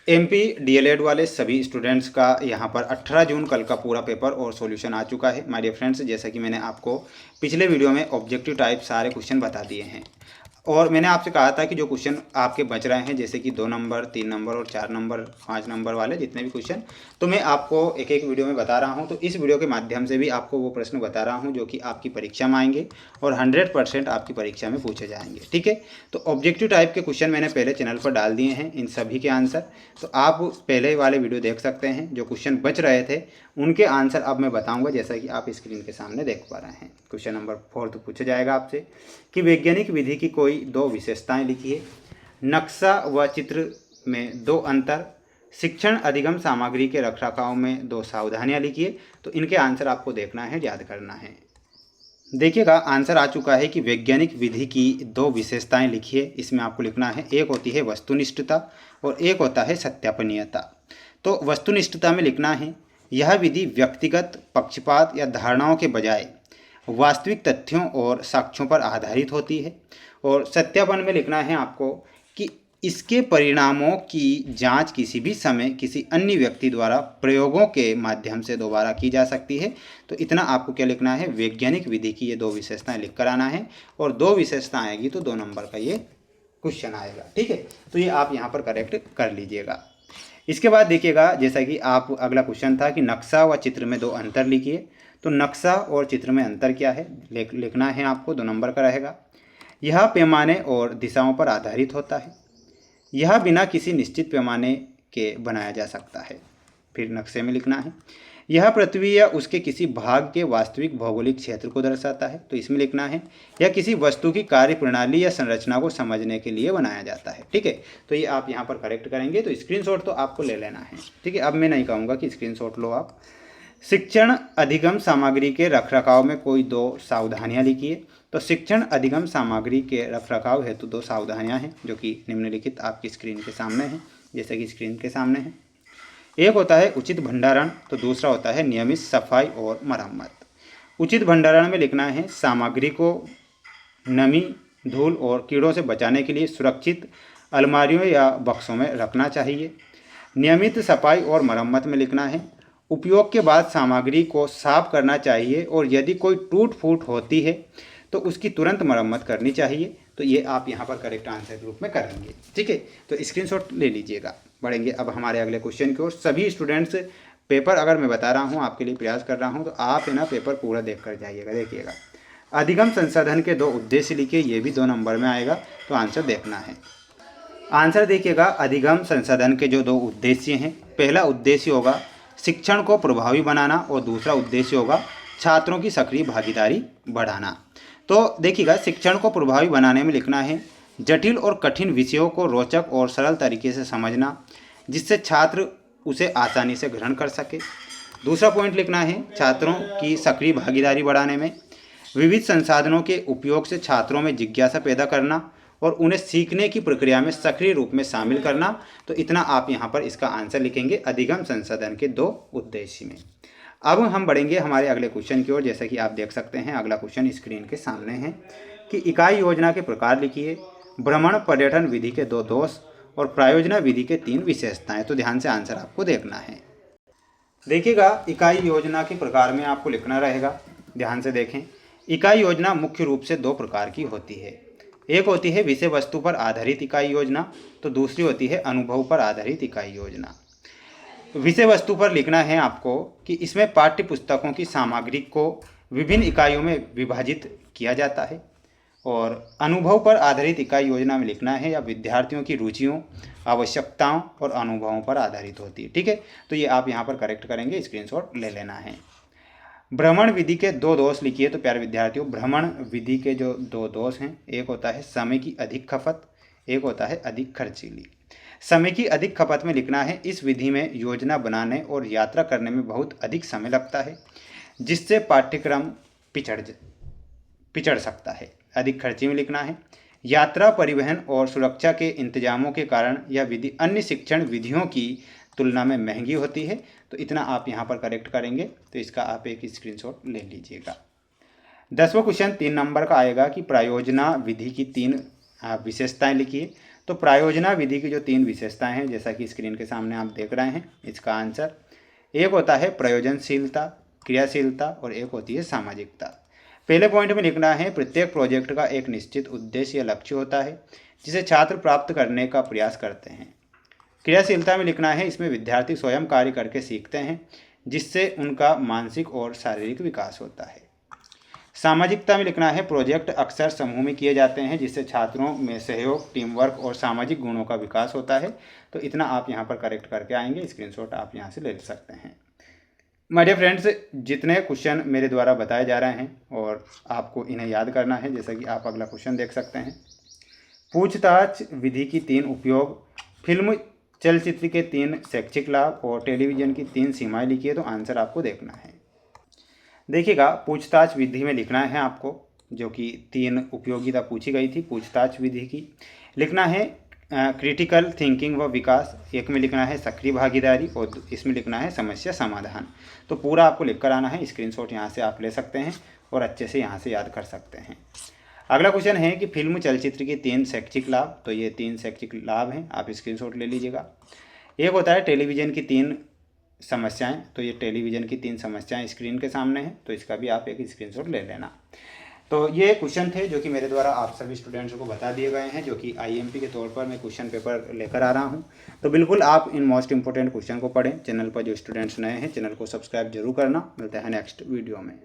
MP DElEd वाले सभी students का यहाँ पर 18 जून कल का पूरा पेपर और सॉल्यूशन आ चुका है माय डियर फ्रेंड्स। जैसा कि मैंने आपको पिछले वीडियो में ऑब्जेक्टिव टाइप सारे क्वेश्चन बता दिए हैं और मैंने आपसे कहा था कि जो क्वेश्चन आपके बच रहे हैं जैसे कि 2 नंबर 3 नंबर और 4 नंबर 5 नंबर वाले जितने भी क्वेश्चन, तो मैं आपको एक एक वीडियो में बता रहा हूं। तो इस वीडियो के माध्यम से भी आपको वो प्रश्न बता रहा हूं जो कि आपकी परीक्षा में आएंगे और 100% आपकी परीक्षा में पूछे जाएंगे। ठीक है, तो ऑब्जेक्टिव टाइप के क्वेश्चन मैंने पहले चैनल पर डाल दिए हैं इन सभी के आंसर, तो आप पहले वाले वीडियो देख सकते हैं। जो क्वेश्चन बच रहे थे उनके आंसर अब मैं बताऊंगा, जैसा कि आप स्क्रीन के सामने देख पा रहे हैं। क्वेश्चन नंबर 4 तो पूछा जाएगा आपसे कि वैज्ञानिक विधि की कोई 2 विशेषताएं लिखिए। नक्शा व चित्र में 2 अंतर, शिक्षण अधिगम सामग्री के रखरखाव में 2 सावधानियां लिखिए। तो इनके आंसर आपको देखना है, याद करना है। देखिएगा आंसर आ चुका है कि वैज्ञानिक विधि की 2 विशेषताएं लिखिए। इसमें आपको लिखना है, एक होती है वस्तुनिष्ठता और एक होता है सत्यापनीयता। तो वस्तुनिष्ठता में लिखना है, यह विधि व्यक्तिगत पक्षपात या धारणाओं के बजाय वास्तविक तथ्यों और साक्ष्यों पर आधारित होती है। और सत्यापन में लिखना है आपको कि इसके परिणामों की जांच किसी भी समय किसी अन्य व्यक्ति द्वारा प्रयोगों के माध्यम से दोबारा की जा सकती है। तो इतना आपको क्या लिखना है, वैज्ञानिक विधि की ये 2 विशेषताएं लिख कर आना है और 2 विशेषता आएगी तो 2 नंबर का ये क्वेश्चन आएगा। ठीक है, तो ये आप यहाँ पर करेक्ट कर लीजिएगा। इसके बाद देखिएगा, जैसा कि आप अगला क्वेश्चन था कि नक्शा व चित्र में 2 अंतर लिखिए। तो नक्शा और चित्र में अंतर क्या है लिखना है आपको, 2 नंबर का रहेगा। यह पैमाने और दिशाओं पर आधारित होता है, यह बिना किसी निश्चित पैमाने के बनाया जा सकता है। फिर नक्शे में लिखना है, यह पृथ्वी या उसके किसी भाग के वास्तविक भौगोलिक क्षेत्र को दर्शाता है। तो इसमें लिखना है, यह किसी वस्तु की कार्य प्रणाली या संरचना को समझने के लिए बनाया जाता है। ठीक है, तो ये आप यहाँ पर करेक्ट करेंगे। तो स्क्रीनशॉट तो आपको ले लेना है। ठीक है, अब मैं नहीं कहूँगा कि स्क्रीनशॉट लो आप। शिक्षण अधिगम सामग्री के रखरखाव में कोई 2 सावधानियां लिखिए। तो शिक्षण अधिगम सामग्री के रखरखाव हेतु 2 सावधानियां हैं जो कि निम्नलिखित आपकी स्क्रीन के सामने हैं, जैसे कि स्क्रीन के सामने है। एक होता है उचित भंडारण, तो दूसरा होता है नियमित सफाई और मरम्मत। उचित भंडारण में लिखना है, सामग्री को नमी, धूल और कीड़ों से बचाने के लिए सुरक्षित अलमारियों या बक्सों में रखना चाहिए। नियमित सफाई और मरम्मत में लिखना है, उपयोग के बाद सामग्री को साफ करना चाहिए और यदि कोई टूट फूट होती है तो उसकी तुरंत मरम्मत करनी चाहिए। तो ये आप यहाँ पर करेक्ट आंसर के रूप में करेंगे। ठीक है, तो स्क्रीनशॉट ले लीजिएगा। बढ़ेंगे अब हमारे अगले क्वेश्चन की ओर। सभी स्टूडेंट्स पेपर अगर मैं बता रहा हूँ आपके लिए प्रयास कर रहा हूँ तो आप है ना पेपर पूरा देख कर जाइएगा। देखिएगा, अधिगम संशोधन के 2 उद्देश्य लिखिए, ये भी 2 नंबर में आएगा, तो आंसर देखना है। आंसर देखिएगा, अधिगम संशोधन के जो 2 उद्देश्य हैं, पहला उद्देश्य होगा शिक्षण को प्रभावी बनाना और दूसरा उद्देश्य होगा छात्रों की सक्रिय भागीदारी बढ़ाना। तो देखिएगा, शिक्षण को प्रभावी बनाने में लिखना है, जटिल और कठिन विषयों को रोचक और सरल तरीके से समझना जिससे छात्र उसे आसानी से ग्रहण कर सके। दूसरा पॉइंट लिखना है, छात्रों की सक्रिय भागीदारी बढ़ाने में विविध संसाधनों के उपयोग से छात्रों में जिज्ञासा पैदा करना और उन्हें सीखने की प्रक्रिया में सक्रिय रूप में शामिल करना। तो इतना आप यहाँ पर इसका आंसर लिखेंगे, अधिगम संशोधन के 2 उद्देश्य में। अब हम बढ़ेंगे हमारे अगले क्वेश्चन की ओर। जैसा कि आप देख सकते हैं अगला क्वेश्चन स्क्रीन के सामने है कि इकाई योजना के प्रकार लिखिए, भ्रमण पर्यटन विधि के 2 दोष और प्रायोजना विधि के 3 विशेषताएं। तो ध्यान से आंसर आपको देखना है। देखिएगा, इकाई योजना के प्रकार में आपको लिखना रहेगा, ध्यान से देखें। इकाई योजना मुख्य रूप से 2 प्रकार की होती है, एक होती है विषय वस्तु पर आधारित इकाई योजना, तो दूसरी होती है अनुभव पर आधारित इकाई योजना। विषय वस्तु पर लिखना है आपको कि इसमें पाठ्य पुस्तकों की सामग्री को विभिन्न इकाइयों में विभाजित किया जाता है और अनुभव पर आधारित इकाई योजना में लिखना है या विद्यार्थियों की रुचियों, आवश्यकताओं और अनुभवों पर आधारित होती है। ठीक है, तो ये आप यहाँ पर करेक्ट करेंगे, स्क्रीनशॉट ले लेना है। भ्रमण विधि के 2 दोष लिखिए। तो प्यारे विद्यार्थियों, भ्रमण विधि के जो 2 दोष हैं, एक होता है समय की अधिक खपत, एक होता है अधिक खर्चीली। समय की अधिक खपत में लिखना है, इस विधि में योजना बनाने और यात्रा करने में बहुत अधिक समय लगता है जिससे पाठ्यक्रम पिछड़ सकता है। अधिक खर्ची में लिखना है, यात्रा, परिवहन और सुरक्षा के इंतजामों के कारण यह विधि अन्य शिक्षण विधियों की तुलना में महंगी होती है। तो इतना आप यहाँ पर करेक्ट करेंगे। तो इसका आप एक स्क्रीनशॉट ले लीजिएगा। 10वां क्वेश्चन 3 नंबर का आएगा कि प्रायोजना विधि की 3 विशेषताएं लिखिए। तो प्रायोजना विधि की जो 3 विशेषताएं हैं, जैसा कि स्क्रीन के सामने आप देख रहे हैं, इसका आंसर एक होता है प्रयोजनशीलता, क्रियाशीलता और एक होती है सामाजिकता। पहले पॉइंट में लिखना है प्रत्येक प्रोजेक्ट का एक निश्चित उद्देश्य या लक्ष्य होता है जिसे छात्र प्राप्त करने का प्रयास करते हैं। क्रियाशीलता में लिखना है इसमें विद्यार्थी स्वयं कार्य करके सीखते हैं जिससे उनका मानसिक और शारीरिक विकास होता है। सामाजिकता में लिखना है प्रोजेक्ट अक्सर समूह में किए जाते हैं जिससे छात्रों में सहयोग, टीम वर्क और सामाजिक गुणों का विकास होता है। तो इतना आप यहाँ पर करेक्ट करके आएंगे, स्क्रीनशॉट आप यहाँ से ले सकते हैं। माय डियर फ्रेंड्स, जितने क्वेश्चन मेरे द्वारा बताए जा रहे हैं और आपको इन्हें याद करना है, जैसा कि आप अगला क्वेश्चन देख सकते हैं। पूछताछ विधि की 3 उपयोग, फिल्म चलचित्र के 3 शैक्षिक लाभ और टेलीविज़न की 3 सीमाएं लिखिए। तो आंसर आपको देखना है। देखिएगा, पूछताछ विधि में लिखना है आपको, जो कि 3 उपयोगिता पूछी गई थी पूछताछ विधि की। लिखना है क्रिटिकल थिंकिंग व विकास, एक में लिखना है सक्रिय भागीदारी और इसमें लिखना है समस्या समाधान। तो पूरा आपको लिख कर आना है, स्क्रीनशॉट यहाँ से आप ले सकते हैं और अच्छे से यहाँ से याद कर सकते हैं। अगला क्वेश्चन है कि फिल्म चलचित्र के 3 शैक्षिक लाभ। तो ये 3 शैक्षिक लाभ हैं, आप स्क्रीनशॉट ले लीजिएगा। एक होता है टेलीविज़न की 3 समस्याएं। तो ये टेलीविज़न की 3 समस्याएं स्क्रीन के सामने हैं, तो इसका भी आप एक स्क्रीनशॉट ले लेना। तो ये क्वेश्चन थे जो कि मेरे द्वारा आप सभी स्टूडेंट्स को बता दिए गए हैं, जो कि आईएमपी के तौर पर मैं क्वेश्चन पेपर लेकर आ रहा हूं। तो बिल्कुल आप इन मोस्ट इंपॉर्टेंट क्वेश्चन को पढ़ें। चैनल पर जो स्टूडेंट्स नए हैं, चैनल को सब्सक्राइब जरूर करना। मिलते हैं नेक्स्ट वीडियो में।